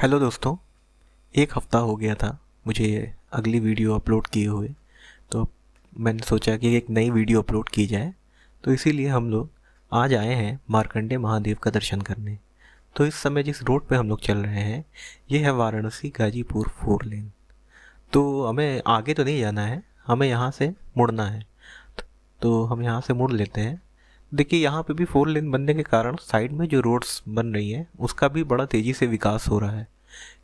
Hello दोस्तों। एक हफ़्ता हो गया था मुझे अगली वीडियो अपलोड किए हुए। तो मैंने सोचा कि एक नई वीडियो अपलोड की जाए, तो इसीलिए हम लोग आज आए हैं मार्कंडे महादेव का दर्शन करने। तो इस समय जिस रोड पे हम लोग चल रहे हैं ये है वाराणसी गाजीपुर 4 लेन। तो हमें आगे तो नहीं जाना है, हमें यहाँ से मुड़ना है। तो हम यहाँ से मुड़ लेते हैं। देखिए यहाँ पे भी 4 लेन बनने के कारण साइड में जो रोड्स बन रही हैं उसका भी बड़ा तेज़ी से विकास हो रहा है।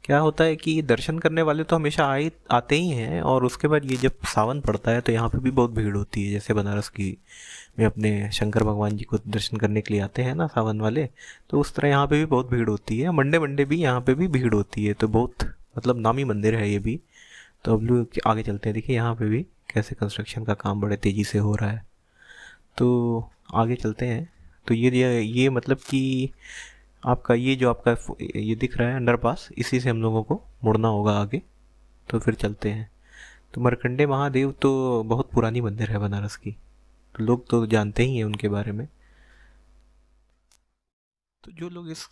क्या होता है कि दर्शन करने वाले तो हमेशा आए आते ही हैं, और उसके बाद ये जब सावन पड़ता है तो यहाँ पे भी बहुत भीड़ होती है। जैसे बनारस की में अपने शंकर भगवान जी को दर्शन करने के लिए आते हैं ना सावन वाले, तो उस तरह यहाँ पे भी बहुत भीड़ होती है। मंडे मंडे भी यहाँ पे भी भीड़ होती है, तो बहुत मतलब नामी मंदिर है ये भी। तो अब लोग आगे चलते हैं। देखिए यहाँ पे भी कैसे कंस्ट्रक्शन का काम बड़े तेज़ी से हो रहा है। तो आगे चलते हैं। तो ये मतलब कि आपका ये जो आपका ये दिख रहा है अंडरपास, इसी से हम लोगों को मुड़ना होगा आगे। तो फिर चलते हैं। तो मार्कंडे महादेव तो बहुत पुरानी मंदिर है बनारस की, तो लोग तो जानते ही हैं उनके बारे में। तो जो लोग इस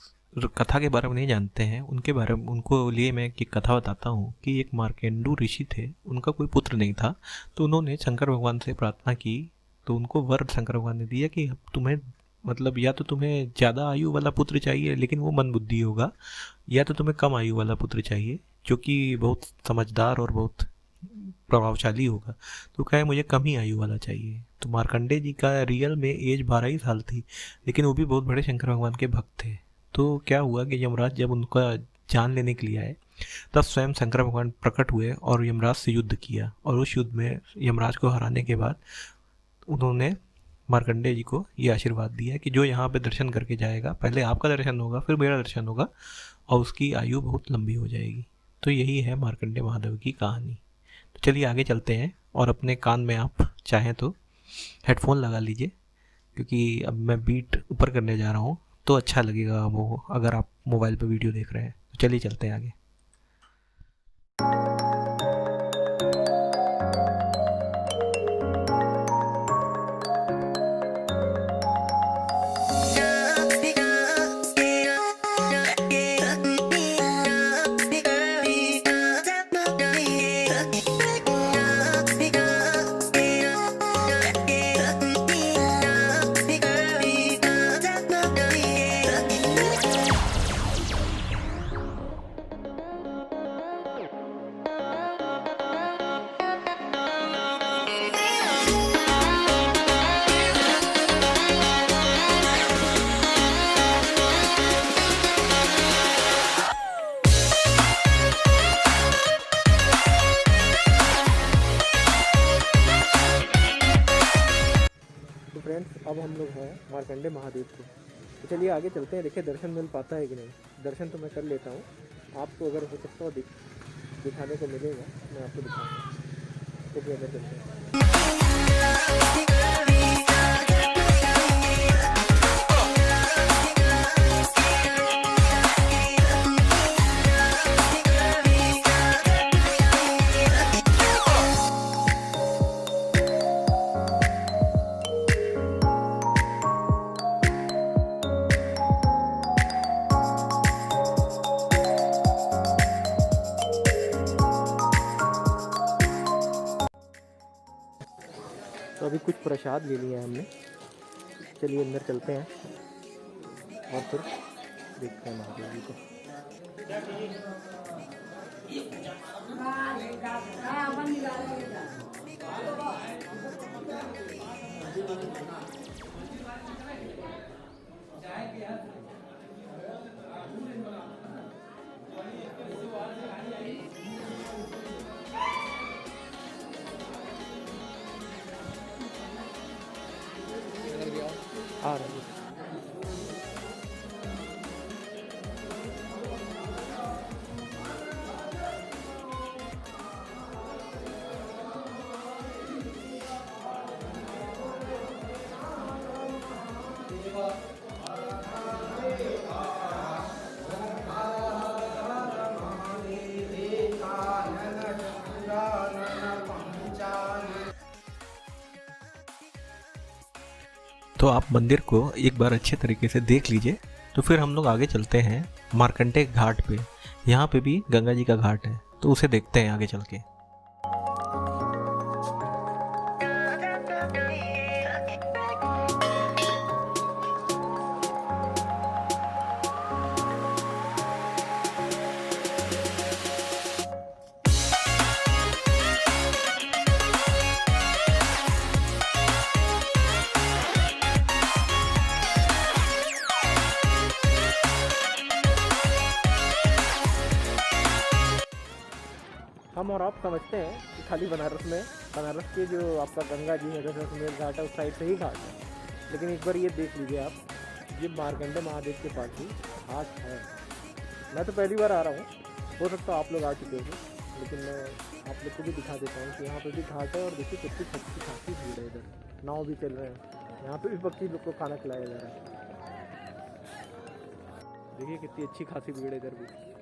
कथा के बारे में नहीं जानते हैं उनके बारे में उनको लिए मैं एक कथा बताता हूँ कि एक मार्केंडू ऋषि थे, उनका कोई पुत्र नहीं था। तो उन्होंने शंकर भगवान से प्रार्थना की, तो उनको वर शंकर भगवान ने दिया कि तुम्हें मतलब या तो तुम्हें ज़्यादा आयु वाला पुत्र चाहिए लेकिन वो मंदबुद्धि होगा, या तो तुम्हें कम आयु वाला पुत्र चाहिए जो कि बहुत समझदार और बहुत प्रभावशाली होगा। तो कहे मुझे कम ही आयु वाला चाहिए। तो मार्कंडे जी का रियल में एज 12 ही साल थी, लेकिन वो भी बहुत बड़े शंकर भगवान के भक्त थे। तो क्या हुआ कि यमराज जब उनका जान लेने के लिए आए तब स्वयं शंकर भगवान प्रकट हुए और यमराज से युद्ध किया, और उस युद्ध में यमराज को हराने के बाद उन्होंने मार्कंडे जी को ये आशीर्वाद दिया कि जो यहाँ पे दर्शन करके जाएगा, पहले आपका दर्शन होगा फिर मेरा दर्शन होगा, और उसकी आयु बहुत लंबी हो जाएगी। तो यही है मार्कंडे महादेव की कहानी। तो चलिए आगे चलते हैं, और अपने कान में आप चाहें तो हेडफोन लगा लीजिए, क्योंकि अब मैं बीट ऊपर करने जा रहा हूँ तो अच्छा लगेगा वो अगर आप मोबाइल पर वीडियो देख रहे हैं। तो चलिए चलते हैं आगे। तो फ्रेंड्स अब हम लोग हैं मार्कंडे महादेव के। तो चलिए आगे चलते हैं, देखिए दर्शन मिल पाता है कि नहीं। दर्शन तो मैं कर लेता हूँ, आपको अगर हो सकता हो दिखाने को मिलेगा मैं आपको दिखाऊँगा। तो फिर अंदर चलते हैं। तो अभी कुछ प्रसाद ले लिया है हमने। चलिए अंदर चलते हैं और फिर देखते हैं महादेव जी को। आ रहा है। तो आप मंदिर को एक बार अच्छे तरीके से देख लीजिए, तो फिर हम लोग आगे चलते हैं मार्कंडेय घाट पे। यहाँ पे भी गंगा जी का घाट है, तो उसे देखते हैं आगे चल के। हम और आप समझते हैं कि खाली बनारस के जो आपका गंगा जी है, दशाश्वमेध घाट है, उस साइड से ही घाट है। लेकिन एक बार ये देख लीजिए आप, ये मार्कंडेय महादेव के पास ही घाट है। मैं तो पहली बार आ रहा हूँ, हो सकता है आप लोग आ चुके हो, लेकिन मैं आप लोग को भी दिखा देता हूँ कि यहाँ पे भी घाट है। और देखिए कितनी अच्छी खासी भीड़ है, इधर नाव भी चल रहे हैं, यहाँ पे भी पक्षी लोग को खाना खिलाया जा रहा है। देखिए कितनी अच्छी खासी भीड़ है इधर भी।